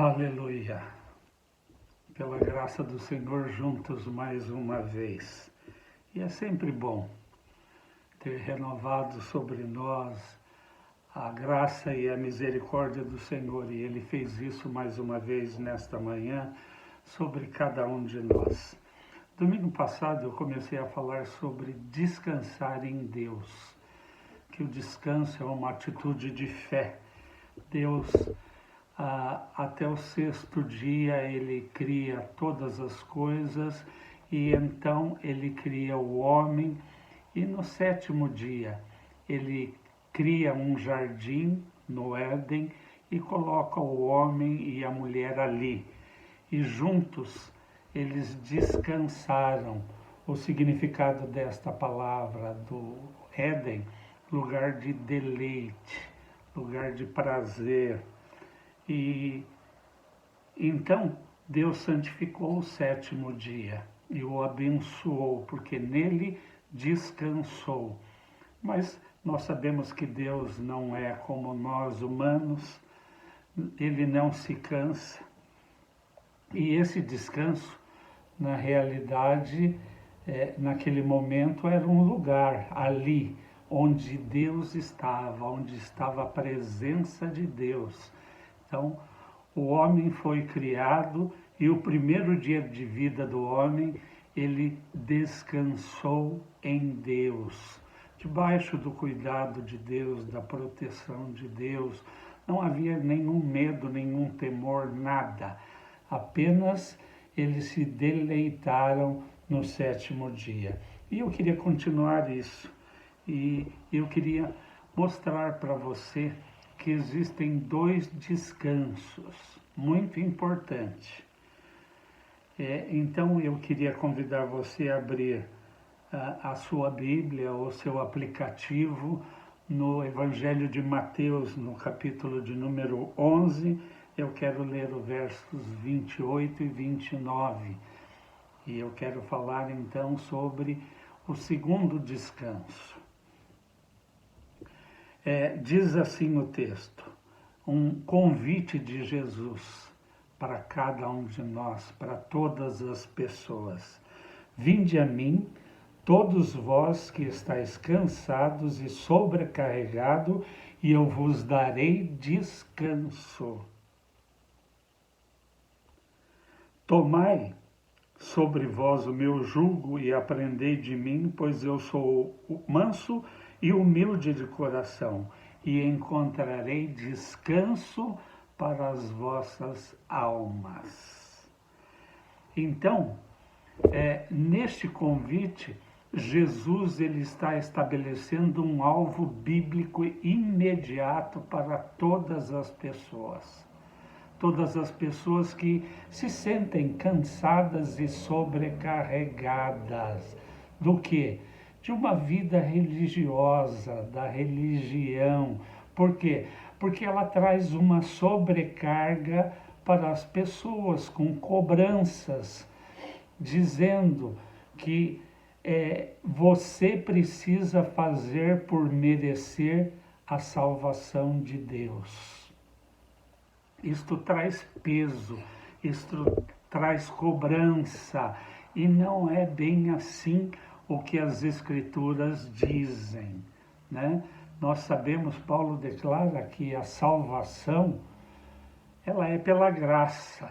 Aleluia! Pela graça do Senhor, juntos mais uma vez. E é sempre bom ter renovado sobre nós a graça e a misericórdia do Senhor. E Ele fez isso mais uma vez nesta manhã sobre cada um de nós. Domingo passado eu comecei a falar sobre descansar em Deus, que o descanso é uma atitude de fé. Deus, até o sexto dia, Ele cria todas as coisas e então Ele cria o homem e no sétimo dia Ele cria um jardim no Éden e coloca o homem e a mulher ali. E juntos eles descansaram. O significado desta palavra do Éden, lugar de deleite, lugar de prazer. E então Deus santificou o sétimo dia e o abençoou, porque nele descansou. Mas nós sabemos que Deus não é como nós humanos, Ele não se cansa. E esse descanso, na realidade, naquele momento era um lugar ali onde Deus estava, onde estava a presença de Deus. Então, o homem foi criado e o primeiro dia de vida do homem, ele descansou em Deus, debaixo do cuidado de Deus, da proteção de Deus. Não havia nenhum medo, nenhum temor, nada. Apenas eles se deleitaram no sétimo dia. E eu queria continuar isso. E eu queria mostrar para você que existem dois descansos muito importantes. Então eu queria convidar você a abrir a sua Bíblia ou seu aplicativo no Evangelho de Mateus, no capítulo de número 11. Eu quero ler os versos 28 e 29. E eu quero falar então sobre o segundo descanso. Diz assim o texto, um convite de Jesus para cada um de nós, para todas as pessoas. Vinde a mim, todos vós que estáis cansados e sobrecarregados, e eu vos darei descanso. Tomai sobre vós o meu jugo e aprendei de mim, pois eu sou manso e humilde de coração, e encontrarei descanso para as vossas almas. Então, neste convite, Jesus ele está estabelecendo um alvo bíblico imediato para todas as pessoas. Todas as pessoas que se sentem cansadas e sobrecarregadas. Do quê? De uma vida religiosa, da religião. Por quê? Porque ela traz uma sobrecarga para as pessoas com cobranças, dizendo que você precisa fazer por merecer a salvação de Deus. Isto traz peso, isto traz cobrança, e não é bem assim o que as Escrituras dizem, né? Nós sabemos, Paulo declara que a salvação, ela é pela graça.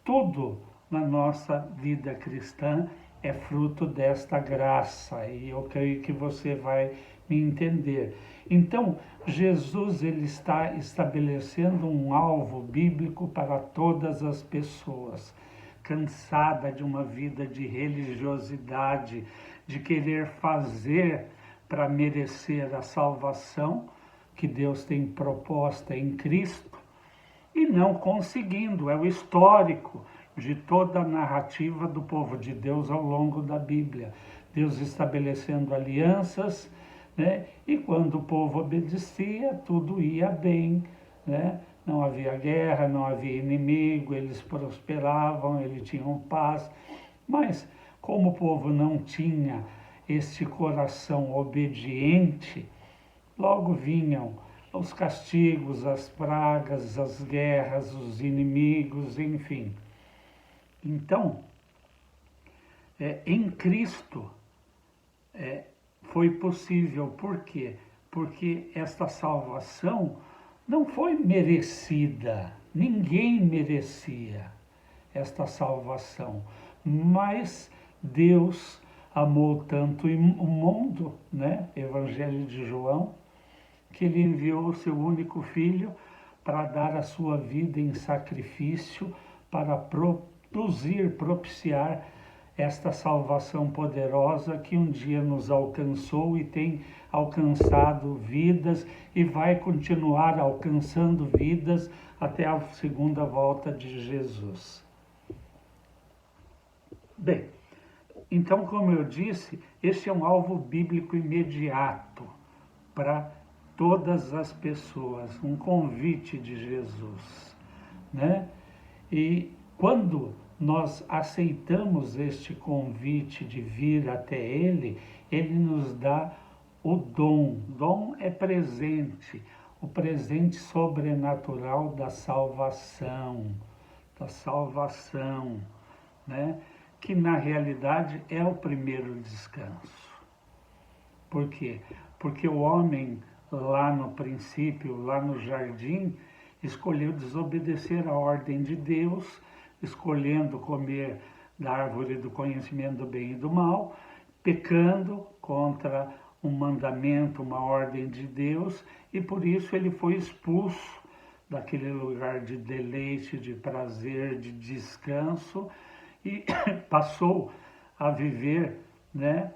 Tudo na nossa vida cristã é fruto desta graça, e eu creio que você vai me entender. Então, Jesus ele está estabelecendo um alvo bíblico para todas as pessoas, cansada de uma vida de religiosidade, de querer fazer para merecer a salvação que Deus tem proposta em Cristo, e não conseguindo. É o histórico de toda a narrativa do povo de Deus ao longo da Bíblia. Deus estabelecendo alianças, né? E quando o povo obedecia, tudo ia bem, né? Não havia guerra, não havia inimigo, eles prosperavam, eles tinham paz. Mas como o povo não tinha este coração obediente, logo vinham os castigos, as pragas, as guerras, os inimigos, enfim. Então, em Cristo foi possível. Por quê? Porque esta salvação não foi merecida, ninguém merecia esta salvação, mas Deus amou tanto o mundo, né? Evangelho de João, que ele enviou o seu único filho para dar a sua vida em sacrifício, para propiciar esta salvação poderosa que um dia nos alcançou e tem alcançado vidas e vai continuar alcançando vidas até a segunda volta de Jesus. Bem, então, como eu disse, este é um alvo bíblico imediato para todas as pessoas, um convite de Jesus, né? E quando nós aceitamos este convite de vir até Ele, Ele nos dá o dom. Dom é presente, o presente sobrenatural da salvação, né? Que na realidade é o primeiro descanso. Por quê? Porque o homem lá no princípio, lá no jardim, escolheu desobedecer a ordem de Deus, escolhendo comer da árvore do conhecimento do bem e do mal, pecando contra um mandamento, uma ordem de Deus, e por isso ele foi expulso daquele lugar de deleite, de prazer, de descanso, e passou a viver, né?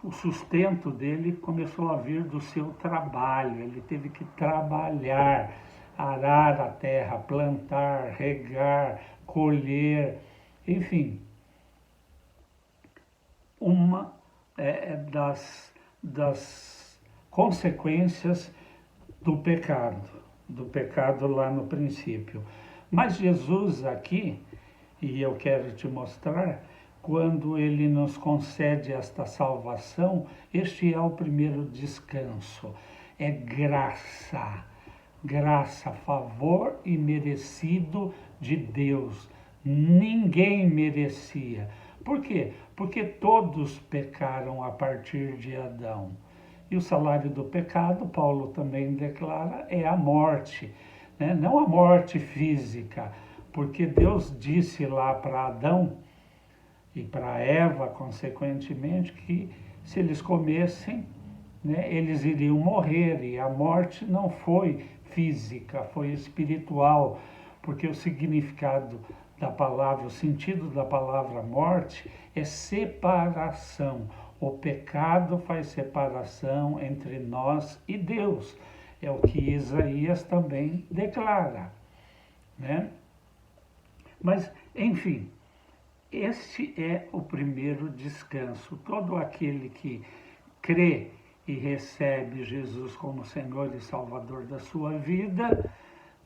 O sustento dele começou a vir do seu trabalho. Ele teve que trabalhar, arar a terra, plantar, regar, colher, enfim. Uma das consequências do pecado lá no princípio. Mas Jesus aqui, e eu quero te mostrar, quando ele nos concede esta salvação, este é o primeiro descanso. É graça, favor imerecido de Deus. Ninguém merecia. Por quê? Porque todos pecaram a partir de Adão. E o salário do pecado, Paulo também declara, é a morte, né? Não a morte física, porque Deus disse lá para Adão e para Eva, consequentemente, que se eles comessem, né, eles iriam morrer. E a morte não foi física, foi espiritual, porque o significado da palavra, o sentido da palavra morte é separação. O pecado faz separação entre nós e Deus. É o que Isaías também declara, né? Mas, enfim, este é o primeiro descanso. Todo aquele que crê e recebe Jesus como Senhor e Salvador da sua vida,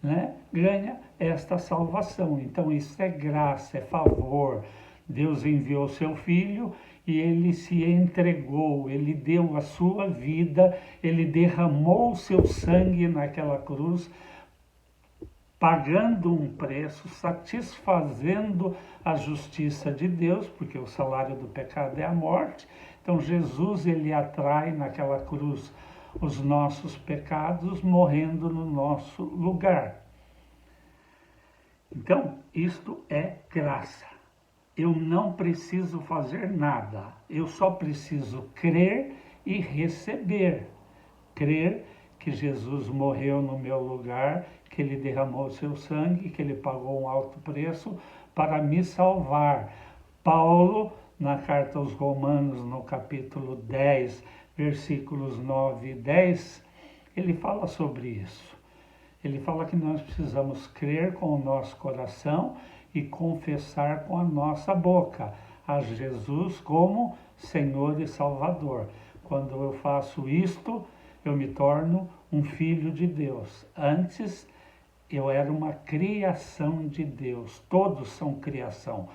né, ganha esta salvação. Então isso é graça, é favor. Deus enviou seu Filho e ele se entregou, ele deu a sua vida, ele derramou o seu sangue naquela cruz, pagando um preço, satisfazendo a justiça de Deus, porque o salário do pecado é a morte. Então Jesus, ele atrai naquela cruz os nossos pecados, morrendo no nosso lugar. Então, isto é graça. Eu não preciso fazer nada, eu só preciso crer e receber. Crer que Jesus morreu no meu lugar, que ele derramou seu sangue, que ele pagou um alto preço para me salvar. Paulo, na carta aos Romanos, no capítulo 10, versículos 9 e 10, ele fala sobre isso. Ele fala que nós precisamos crer com o nosso coração e confessar com a nossa boca a Jesus como Senhor e Salvador. Quando eu faço isto, eu me torno um filho de Deus. Antes, eu era uma criação de Deus. Todos são criação.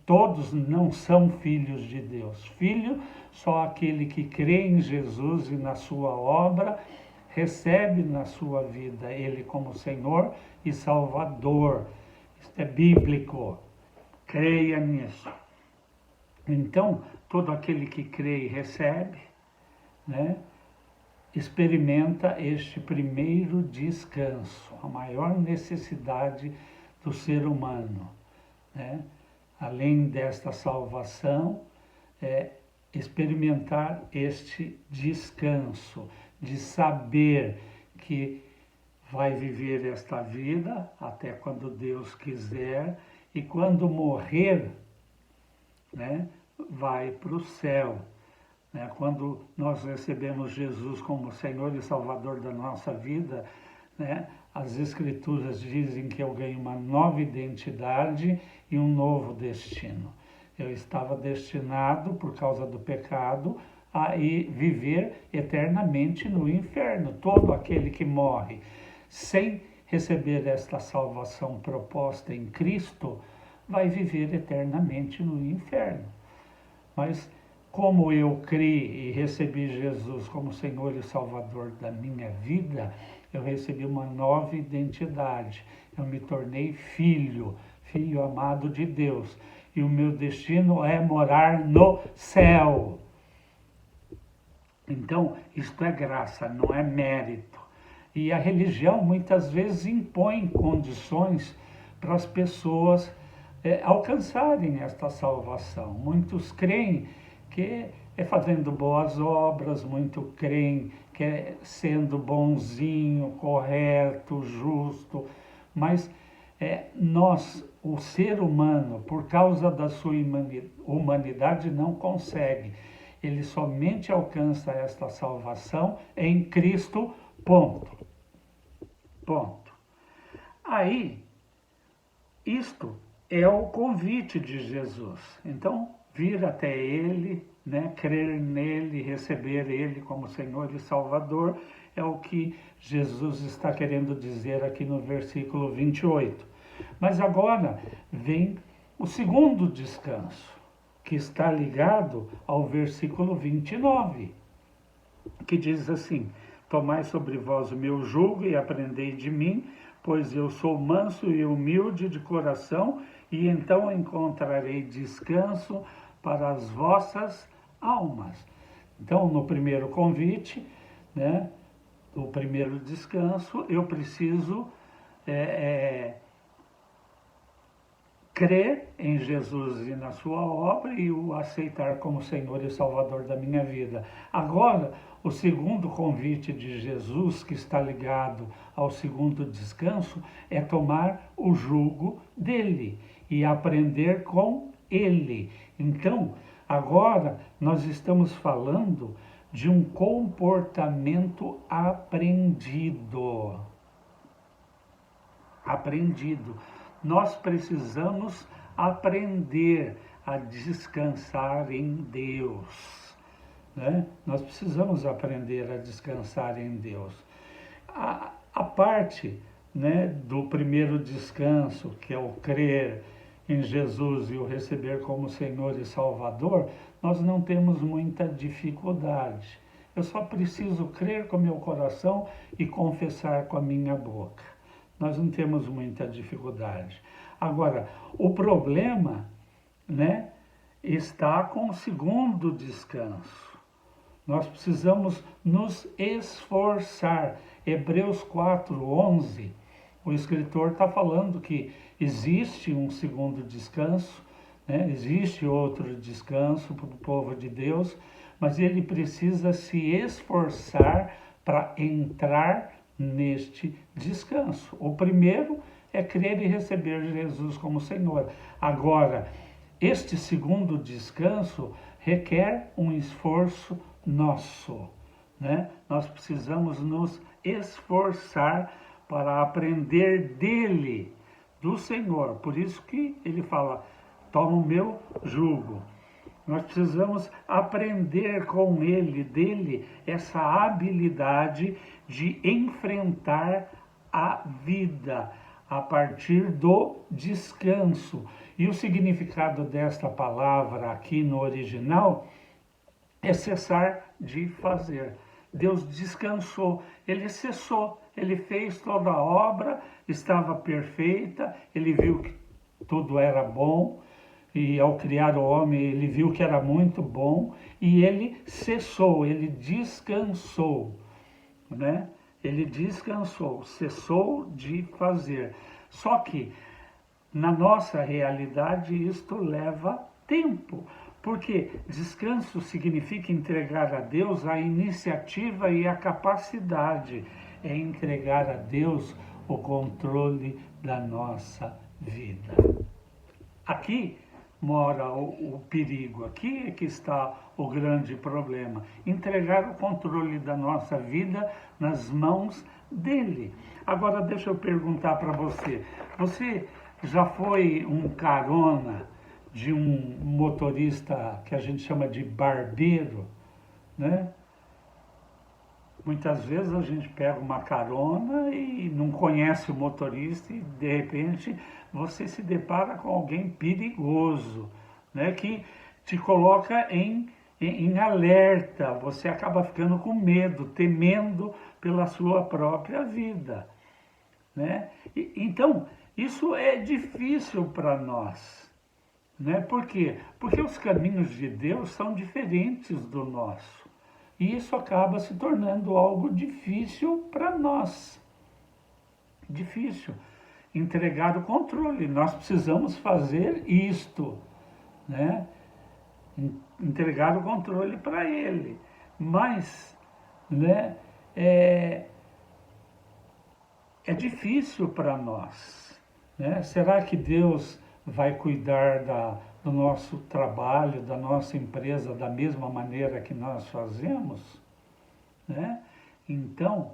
Todos não são filhos de Deus. Filho, só aquele que crê em Jesus e na sua obra, recebe na sua vida Ele como Senhor e Salvador. Isso é bíblico. Creia nisso. Então, todo aquele que crê e recebe, né, experimenta este primeiro descanso, a maior necessidade do ser humano, né? Além desta salvação, experimentar este descanso, de saber que vai viver esta vida até quando Deus quiser, e quando morrer, né, vai para o céu. Né? Quando nós recebemos Jesus como Senhor e Salvador da nossa vida, né, as Escrituras dizem que eu ganho uma nova identidade e um novo destino. Eu estava destinado, por causa do pecado, a viver eternamente no inferno. Todo aquele que morre sem receber esta salvação proposta em Cristo, vai viver eternamente no inferno. Mas como eu criei e recebi Jesus como Senhor e Salvador da minha vida, eu recebi uma nova identidade. Eu me tornei filho, filho amado de Deus. E o meu destino é morar no céu. Então, isto é graça, não é mérito. E a religião muitas vezes impõe condições para as pessoas alcançarem esta salvação. Muitos creem que é fazendo boas obras, muitos creem que é sendo bonzinho, correto, justo, mas nós, o ser humano, por causa da sua humanidade, não consegue. Ele somente alcança esta salvação em Cristo, ponto. Ponto. Aí, isto é o convite de Jesus. Então, vir até Ele, né, crer nele, receber Ele como Senhor e Salvador, é o que Jesus está querendo dizer aqui no versículo 28. Mas agora vem o segundo descanso, que está ligado ao versículo 29, que diz assim: tomai sobre vós o meu jugo e aprendei de mim, pois eu sou manso e humilde de coração, e então encontrarei descanso para as vossas almas. Então, no primeiro convite, né, o primeiro descanso, eu preciso crer em Jesus e na sua obra e o aceitar como Senhor e Salvador da minha vida. Agora, o segundo convite de Jesus, que está ligado ao segundo descanso, é tomar o jugo dele e aprender com ele. Então, agora nós estamos falando de um comportamento aprendido. Aprendido. Nós precisamos aprender a descansar em Deus, né? Nós precisamos aprender a descansar em Deus. A parte, né, do primeiro descanso, que é o crer em Jesus e o receber como Senhor e Salvador, nós não temos muita dificuldade. Eu só preciso crer com meu coração e confessar com a minha boca. Nós não temos muita dificuldade. Agora, o problema, né, está com o segundo descanso. Nós precisamos nos esforçar. Hebreus 4:11, o escritor está falando que existe um segundo descanso, né? Existe outro descanso para o povo de Deus, mas ele precisa se esforçar para entrar neste descanso. O primeiro é crer e receber Jesus como Senhor. Agora, este segundo descanso requer um esforço nosso, né? Nós precisamos nos esforçar para aprender dele, do Senhor. Por isso que ele fala: toma o meu jugo. Nós precisamos aprender com ele, dele, essa habilidade de enfrentar a vida a partir do descanso. E o significado desta palavra aqui no original é cessar de fazer. Deus descansou, ele cessou, ele fez toda a obra, estava perfeita, ele viu que tudo era bom, e ao criar o homem ele viu que era muito bom, e ele cessou, ele descansou, né? Ele descansou, cessou de fazer. Só que na nossa realidade isto leva tempo, porque descanso significa entregar a Deus a iniciativa e a capacidade, é entregar a Deus o controle da nossa vida. Aqui mora o perigo, aqui é que está o grande problema, entregar o controle da nossa vida nas mãos dele. Agora deixa eu perguntar para você, você já foi um carona de um motorista que a gente chama de barbeiro, né? Muitas vezes a gente pega uma carona e não conhece o motorista e de repente você se depara com alguém perigoso, né? Que te coloca em alerta, você acaba ficando com medo, temendo pela sua própria vida, né? Então, isso é difícil para nós, né? Por quê? Porque os caminhos de Deus são diferentes do nosso. E isso acaba se tornando algo difícil para nós. Difícil. Entregar o controle. Nós precisamos fazer isto, né? Entregar o controle para ele. Mas, né, é difícil para nós, né? Será que Deus vai cuidar do nosso trabalho, da nossa empresa, da mesma maneira que nós fazemos, né? Então,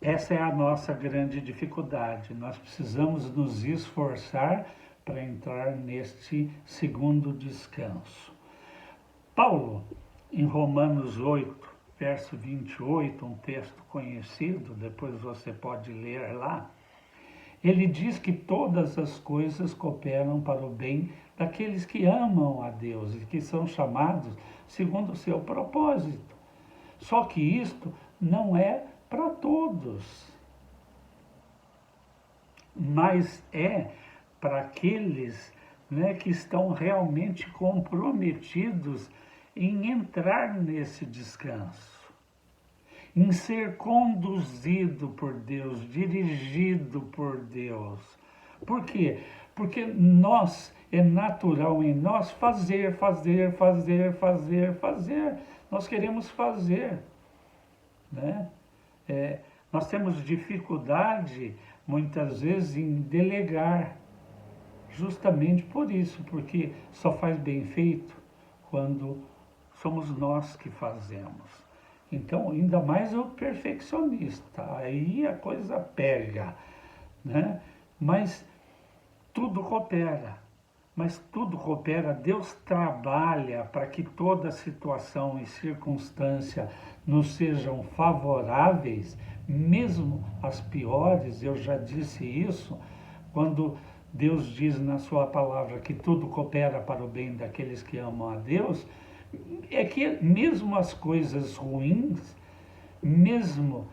essa é a nossa grande dificuldade. Nós precisamos nos esforçar para entrar neste segundo descanso. Paulo, em Romanos 8, verso 28, um texto conhecido, depois você pode ler lá, ele diz que todas as coisas cooperam para o bem daqueles que amam a Deus e que são chamados segundo o seu propósito. Só que isto não é para todos, mas é para aqueles, né, que estão realmente comprometidos em entrar nesse descanso, em ser conduzido por Deus, dirigido por Deus. Por quê? Porque é natural em nós fazer. Nós queremos fazer, né? Nós temos dificuldade, muitas vezes, em delegar, justamente por isso, porque só faz bem feito quando somos nós que fazemos. Então, ainda mais o perfeccionista, aí a coisa pega, né? Mas tudo coopera, Deus trabalha para que toda situação e circunstância nos sejam favoráveis, mesmo as piores. Eu já disse isso, quando Deus diz na sua palavra que tudo coopera para o bem daqueles que amam a Deus, é que mesmo as coisas ruins, mesmo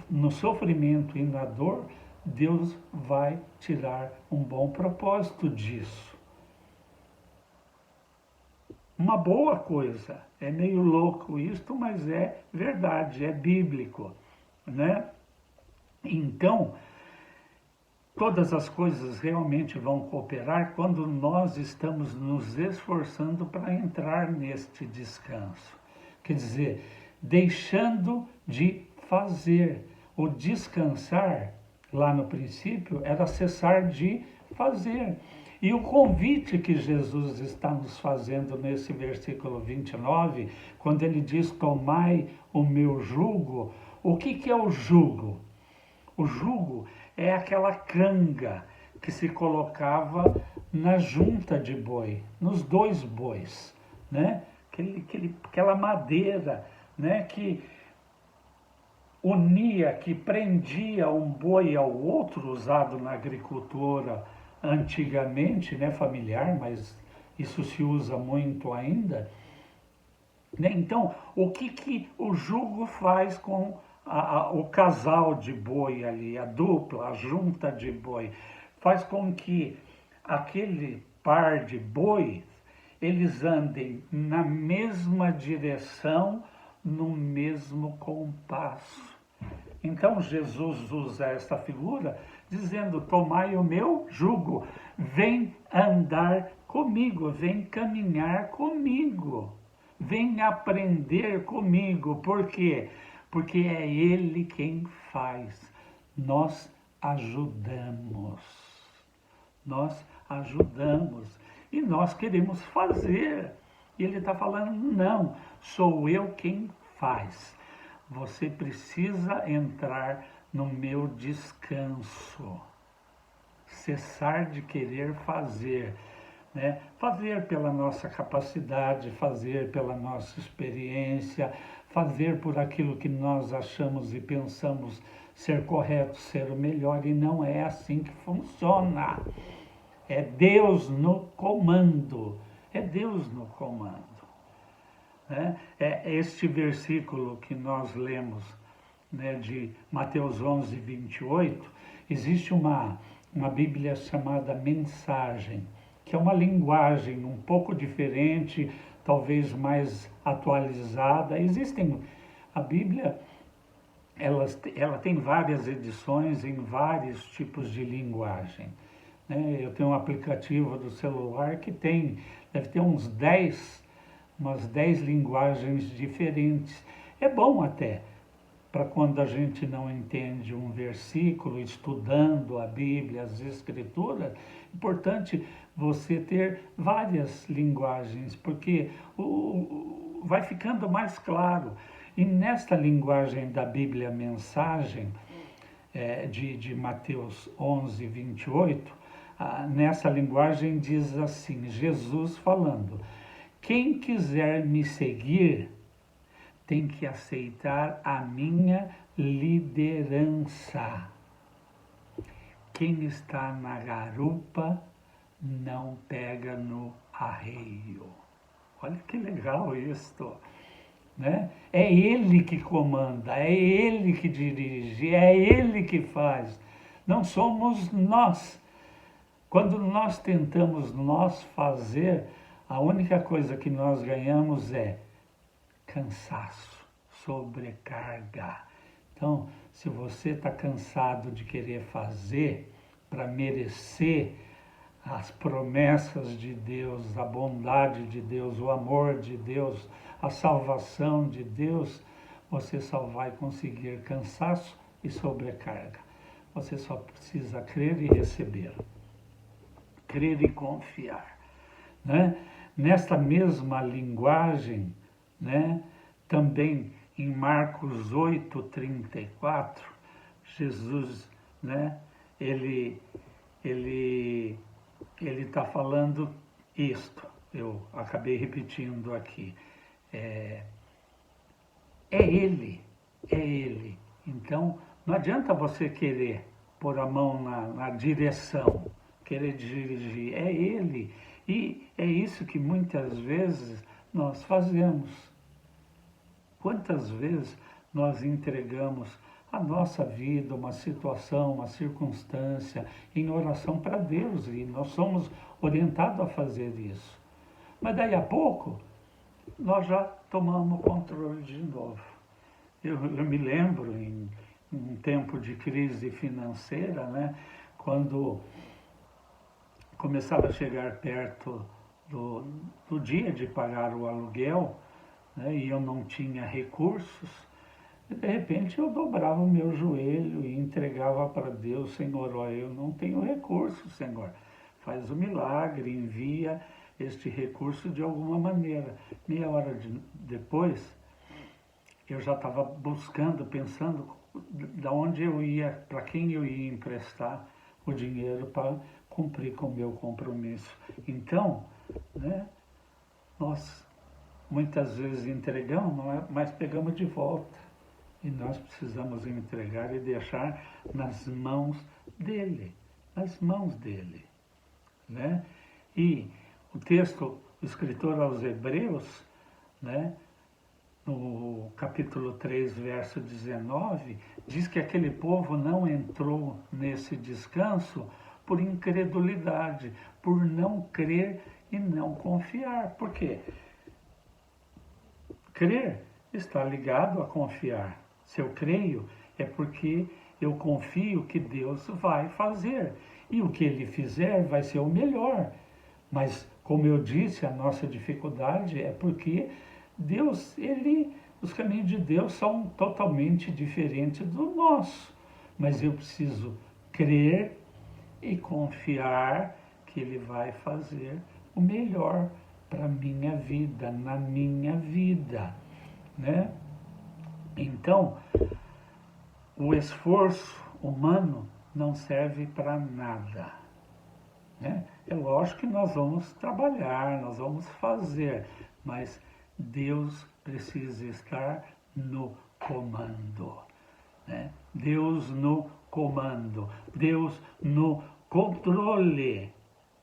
no sofrimento e na dor, Deus vai tirar um bom propósito disso. Uma boa coisa, é meio louco isto, mas é verdade, é bíblico, né? Então, todas as coisas realmente vão cooperar quando nós estamos nos esforçando para entrar neste descanso. Quer dizer, deixando de fazer. O descansar, lá no princípio, era cessar de fazer. E o convite que Jesus está nos fazendo nesse versículo 29, quando ele diz: tomai o meu jugo, o que é o jugo? O jugo é aquela canga que se colocava na junta de boi, nos dois bois, né? Aquela madeira, né, que unia, que prendia um boi ao outro, usado na agricultura antigamente, né, familiar, mas isso se usa muito ainda, né? Então, o que o jugo faz com o casal de boi ali, a dupla, a junta de boi? Faz com que aquele par de bois, eles andem na mesma direção, no mesmo compasso. Então Jesus usa esta figura dizendo: tomai o meu jugo, vem andar comigo, vem caminhar comigo, vem aprender comigo. Por quê? Porque é Ele quem faz. Nós ajudamos. Nós ajudamos. E nós queremos fazer. E Ele está falando: não, sou eu quem faz. Você precisa entrar no meu descanso, cessar de querer fazer, né? Fazer pela nossa capacidade, fazer pela nossa experiência, fazer por aquilo que nós achamos e pensamos ser correto, ser o melhor, e não é assim que funciona. É Deus no comando, é Deus no comando. É este versículo que nós lemos, né, de Mateus 11, 28, existe uma Bíblia chamada Mensagem, que é uma linguagem um pouco diferente, talvez mais atualizada. A Bíblia, ela tem várias edições em vários tipos de linguagem. Né? Eu tenho um aplicativo do celular que deve ter umas 10 linguagens diferentes. É bom até, para quando a gente não entende um versículo, estudando a Bíblia, as Escrituras, é importante você ter várias linguagens, porque vai ficando mais claro. E nesta linguagem da Bíblia Mensagem, de Mateus 11, 28, nessa linguagem diz assim, Jesus falando: quem quiser me seguir tem que aceitar a minha liderança. Quem está na garupa não pega no arreio. Olha que legal isto, né? É Ele que comanda, é Ele que dirige, é Ele que faz. Não somos nós. Quando nós tentamos nós fazer, a única coisa que nós ganhamos é cansaço, sobrecarga. Então, se você está cansado de querer fazer para merecer as promessas de Deus, a bondade de Deus, o amor de Deus, a salvação de Deus, você só vai conseguir cansaço e sobrecarga. Você só precisa crer e receber. Crer e confiar, né? Nesta mesma linguagem, né, também em Marcos 8:34, Jesus, né, ele está falando isto, eu acabei repetindo aqui, é Ele, é Ele. Então, não adianta você querer pôr a mão na direção, querer dirigir, é Ele. E é isso que muitas vezes nós fazemos. Quantas vezes nós entregamos a nossa vida, uma situação, uma circunstância, em oração para Deus, e nós somos orientados a fazer isso. Mas daí a pouco, nós já tomamos o controle de novo. Eu me lembro, em um tempo de crise financeira, né, quando começava a chegar perto do dia de pagar o aluguel, né, e eu não tinha recursos, e de repente eu dobrava o meu joelho e entregava para Deus: Senhor, ó, eu não tenho recurso, Senhor, faz o milagre, envia este recurso de alguma maneira. Meia hora depois, eu já estava buscando, pensando de onde eu ia, para quem eu ia emprestar o dinheiro para cumprir com o meu compromisso. Então, né, nós muitas vezes entregamos, mas pegamos de volta. E nós precisamos entregar e deixar nas mãos dele, nas mãos dele. né? E o texto, o escritor aos Hebreus, né, no capítulo 3, verso 19, diz que aquele povo não entrou nesse descanso por incredulidade, por não crer e não confiar. Por quê? Crer está ligado a confiar. Se eu creio, é porque eu confio que Deus vai fazer. E o que Ele fizer vai ser o melhor. Mas, como eu disse, a nossa dificuldade é porque Deus, os caminhos de Deus são totalmente diferentes do nosso. Mas eu preciso crer e confiar que Ele vai fazer o melhor para a minha vida, na minha vida, né? Então, o esforço humano não serve para nada, né? É lógico que nós vamos trabalhar, nós vamos fazer, mas Deus precisa estar no comando, né? Deus no comando, Deus no controle,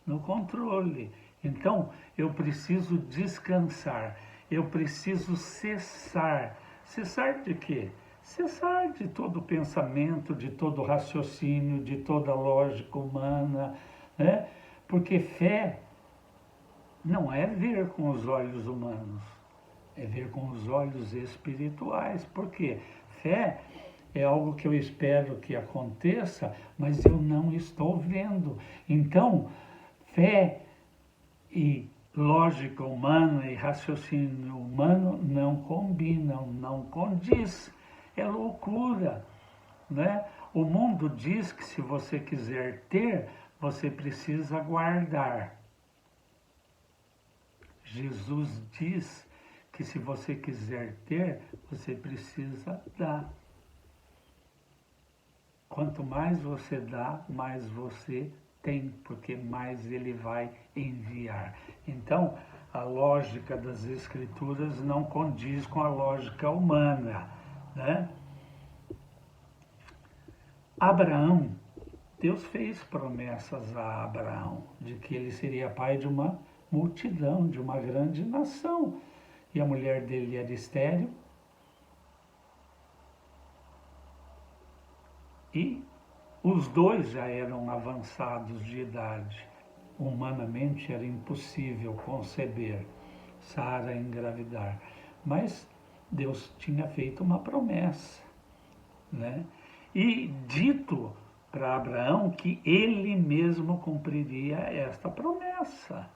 no controle. Então, eu preciso descansar, eu preciso cessar. Cessar de quê? Cessar de todo pensamento, de todo raciocínio, de toda lógica humana, né? Porque fé não é ver com os olhos humanos, é ver com os olhos espirituais. Por quê? Fé é algo que eu espero que aconteça, mas eu não estou vendo. Então, fé e lógica humana e raciocínio humano não combinam, não condiz. É loucura, né? O mundo diz que se você quiser ter, você precisa guardar. Jesus diz que se você quiser ter, você precisa dar. Quanto mais você dá, mais você tem, porque mais Ele vai enviar. Então, a lógica das Escrituras não condiz com a lógica humana, né? Abraão, Deus fez promessas a Abraão de que ele seria pai de uma multidão, de uma grande nação. E a mulher dele era estéril. E os dois já eram avançados de idade. Humanamente era impossível conceber, Sara engravidar. Mas Deus tinha feito uma promessa, né? E dito para Abraão que ele mesmo cumpriria esta promessa.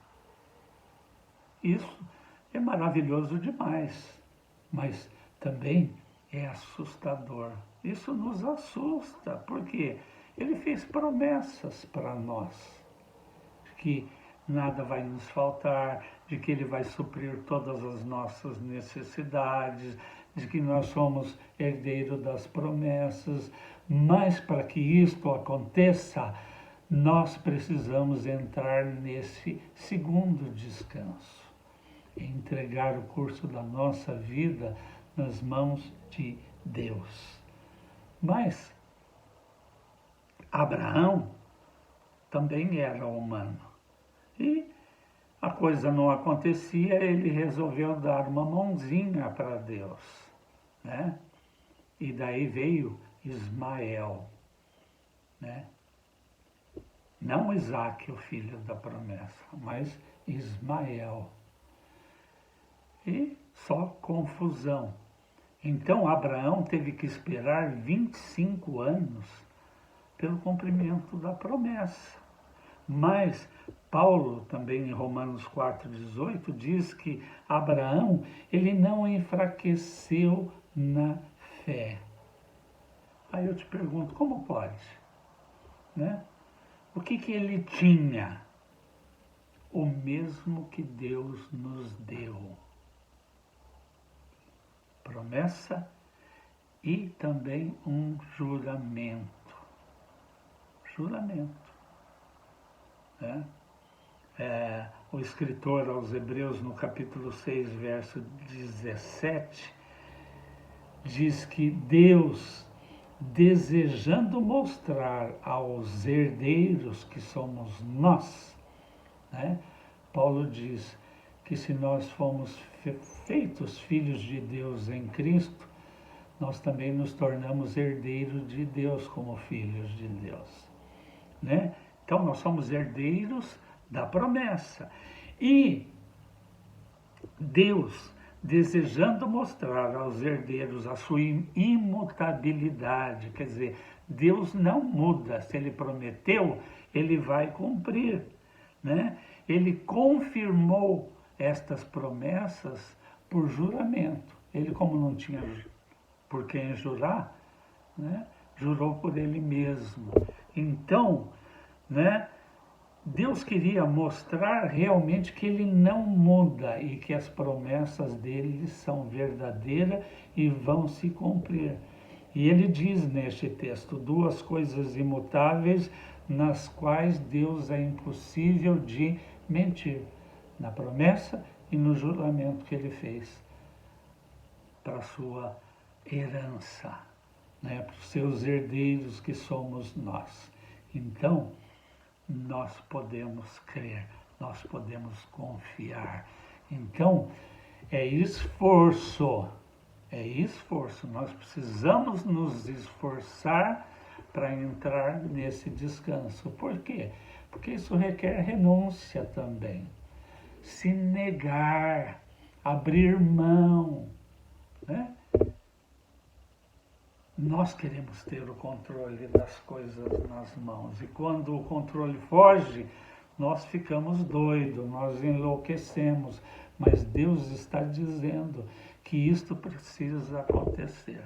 Isso é maravilhoso demais, mas também é assustador. Isso nos assusta, porque ele fez promessas para nós, que nada vai nos faltar, de que ele vai suprir todas as nossas necessidades, de que nós somos herdeiros das promessas, mas para que isto aconteça, nós precisamos entrar nesse segundo descanso, entregar o curso da nossa vida nas mãos de Deus. Mas Abraão também era humano. E a coisa não acontecia, ele resolveu dar uma mãozinha para Deus, né? E daí veio Ismael, né? Não Isaque, o filho da promessa, mas Ismael. E só confusão. Então Abraão teve que esperar 25 anos pelo cumprimento da promessa. Mas Paulo, também em Romanos 4,18, diz que Abraão, ele não enfraqueceu na fé. Aí eu te pergunto, como pode? Né? O que ele tinha? O mesmo que Deus nos deu. Promessa e também um juramento. Juramento. Né? O escritor aos Hebreus, no capítulo 6, verso 17, diz que Deus, desejando mostrar aos herdeiros, que somos nós, né? Paulo diz que se nós fomos feitos filhos de Deus em Cristo, nós também nos tornamos herdeiros de Deus como filhos de Deus, né? Então nós somos herdeiros da promessa. E Deus, desejando mostrar aos herdeiros a sua imutabilidade, quer dizer, Deus não muda, se Ele prometeu, Ele vai cumprir, né? Ele confirmou estas promessas por juramento. Ele, como não tinha por quem jurar, né, jurou por Ele mesmo. Então, né, Deus queria mostrar realmente que Ele não muda e que as promessas dele são verdadeiras e vão se cumprir. E ele diz neste texto, 2 coisas imutáveis nas quais Deus é impossível de mentir, na promessa e no juramento que Ele fez para a sua herança, né, para os seus herdeiros que somos nós. Então, nós podemos crer, nós podemos confiar. Então, é esforço, nós precisamos nos esforçar para entrar nesse descanso. Por quê? Porque isso requer renúncia também. Se negar, abrir mão, né? Nós queremos ter o controle das coisas nas mãos. E quando o controle foge, nós ficamos doidos, nós enlouquecemos. Mas Deus está dizendo que isto precisa acontecer.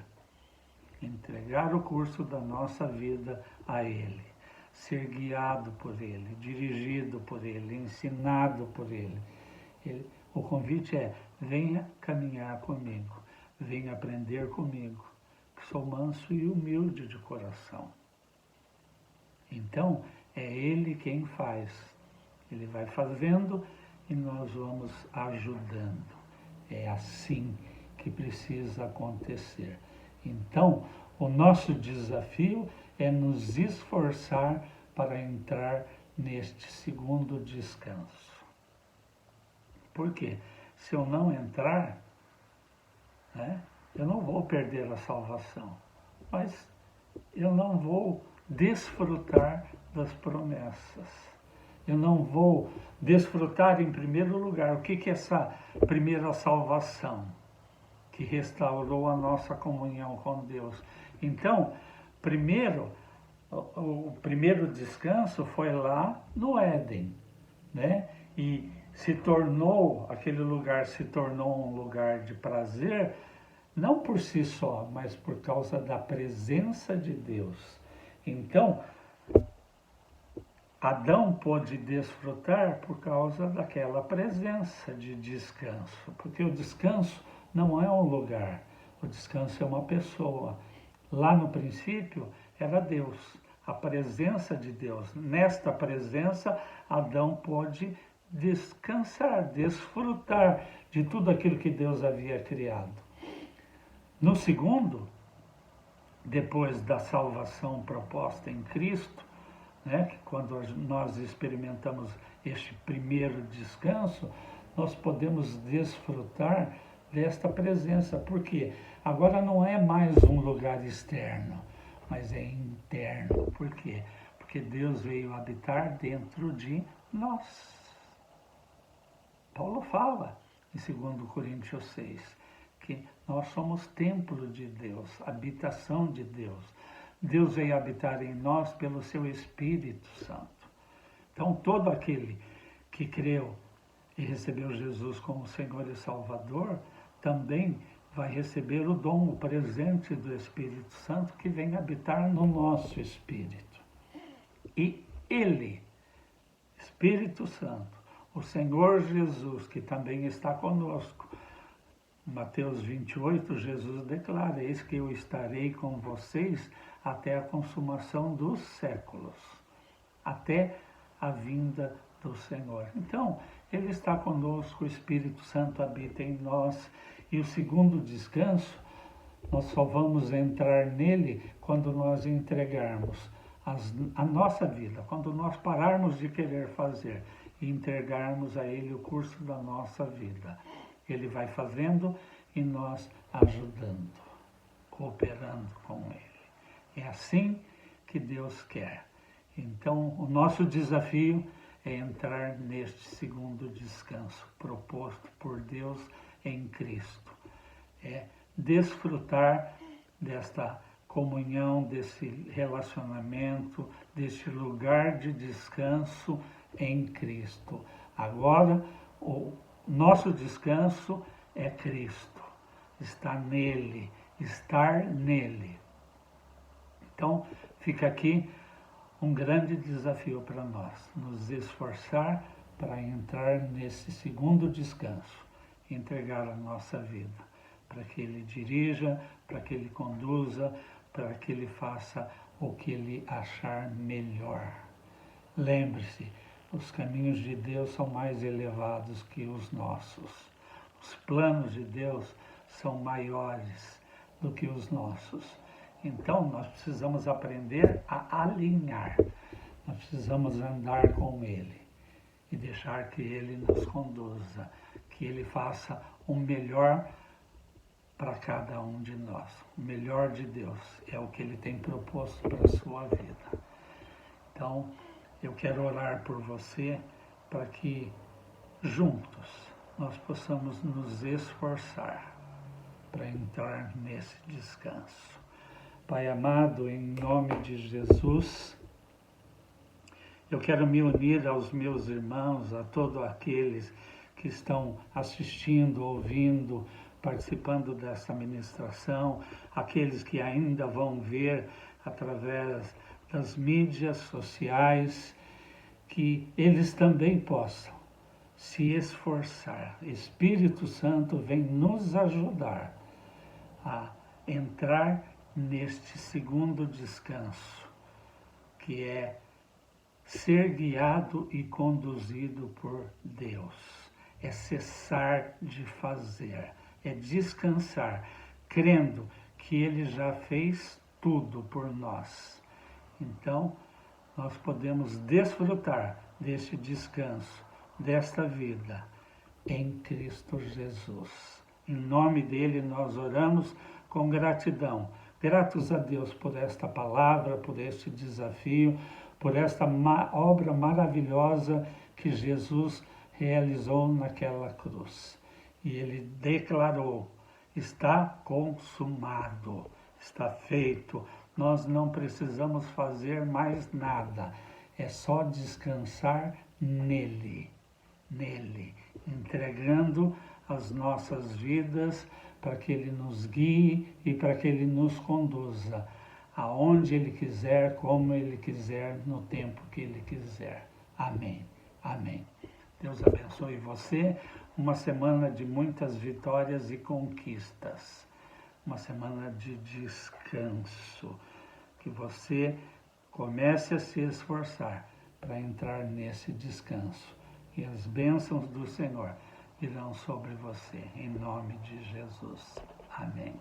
Entregar o curso da nossa vida a Ele. Ser guiado por Ele, dirigido por Ele, ensinado por Ele. O convite é, venha caminhar comigo, venha aprender comigo. Sou manso e humilde de coração. Então, é Ele quem faz. Ele vai fazendo e nós vamos ajudando. É assim que precisa acontecer. Então, o nosso desafio é nos esforçar para entrar neste segundo descanso. Por quê? Se eu não entrar, né, eu não vou perder a salvação, mas eu não vou desfrutar das promessas. Eu não vou desfrutar, em primeiro lugar, o que é essa primeira salvação, que restaurou a nossa comunhão com Deus. Então, o primeiro descanso foi lá no Éden, né? E aquele lugar se tornou um lugar de prazer, não por si só, mas por causa da presença de Deus. Então, Adão pôde desfrutar por causa daquela presença de descanso, porque o descanso não é um lugar, o descanso é uma pessoa. Lá no princípio era Deus, a presença de Deus. Nesta presença, Adão pôde descansar, desfrutar de tudo aquilo que Deus havia criado. No segundo, depois da salvação proposta em Cristo, né, que quando nós experimentamos este primeiro descanso, nós podemos desfrutar desta presença. Por quê? Agora não é mais um lugar externo, mas é interno. Por quê? Porque Deus veio habitar dentro de nós. Paulo fala em 2 Coríntios 6, que nós somos templo de Deus, habitação de Deus. Deus veio habitar em nós pelo seu Espírito Santo. Então, todo aquele que creu e recebeu Jesus como Senhor e Salvador, também vai receber o dom, o presente do Espírito Santo que vem habitar no nosso espírito. E Ele, Espírito Santo, o Senhor Jesus, que também está conosco, Mateus 28, Jesus declara, eis que eu estarei com vocês até a consumação dos séculos, até a vinda do Senhor. Então, Ele está conosco, o Espírito Santo habita em nós, e o segundo descanso, nós só vamos entrar nele quando nós entregarmos a nossa vida, quando nós pararmos de querer fazer e entregarmos a Ele o curso da nossa vida. Ele vai fazendo e nós ajudando, cooperando com Ele. É assim que Deus quer. Então, o nosso desafio é entrar neste segundo descanso proposto por Deus em Cristo. É desfrutar desta comunhão, desse relacionamento, deste lugar de descanso em Cristo. Agora, o nosso descanso é Cristo, está nele, estar nele. Então, fica aqui um grande desafio para nós, nos esforçar para entrar nesse segundo descanso, entregar a nossa vida, para que Ele dirija, para que Ele conduza, para que Ele faça o que Ele achar melhor. Lembre-se, os caminhos de Deus são mais elevados que os nossos. Os planos de Deus são maiores do que os nossos. Então, nós precisamos aprender a alinhar. Nós precisamos andar com Ele e deixar que Ele nos conduza, que Ele faça o melhor para cada um de nós. O melhor de Deus é o que Ele tem proposto para a sua vida. Então, eu quero orar por você para que juntos nós possamos nos esforçar para entrar nesse descanso. Pai amado, em nome de Jesus, eu quero me unir aos meus irmãos, a todos aqueles que estão assistindo, ouvindo, participando dessa ministração, aqueles que ainda vão ver através das mídias sociais, que eles também possam se esforçar. Espírito Santo vem nos ajudar a entrar neste segundo descanso, que é ser guiado e conduzido por Deus. É cessar de fazer, é descansar, crendo que Ele já fez tudo por nós. Então, nós podemos desfrutar deste descanso, desta vida, em Cristo Jesus. Em nome dele nós oramos com gratidão. Gratos a Deus por esta palavra, por este desafio, por esta obra maravilhosa que Jesus realizou naquela cruz. E Ele declarou, está consumado, está feito. Nós não precisamos fazer mais nada, é só descansar nele, entregando as nossas vidas para que Ele nos guie e para que Ele nos conduza aonde Ele quiser, como Ele quiser, no tempo que Ele quiser. Amém. Amém. Deus abençoe você. Uma semana de muitas vitórias e conquistas. Uma semana de descanso. Que você comece a se esforçar para entrar nesse descanso. E as bênçãos do Senhor virão sobre você, em nome de Jesus. Amém.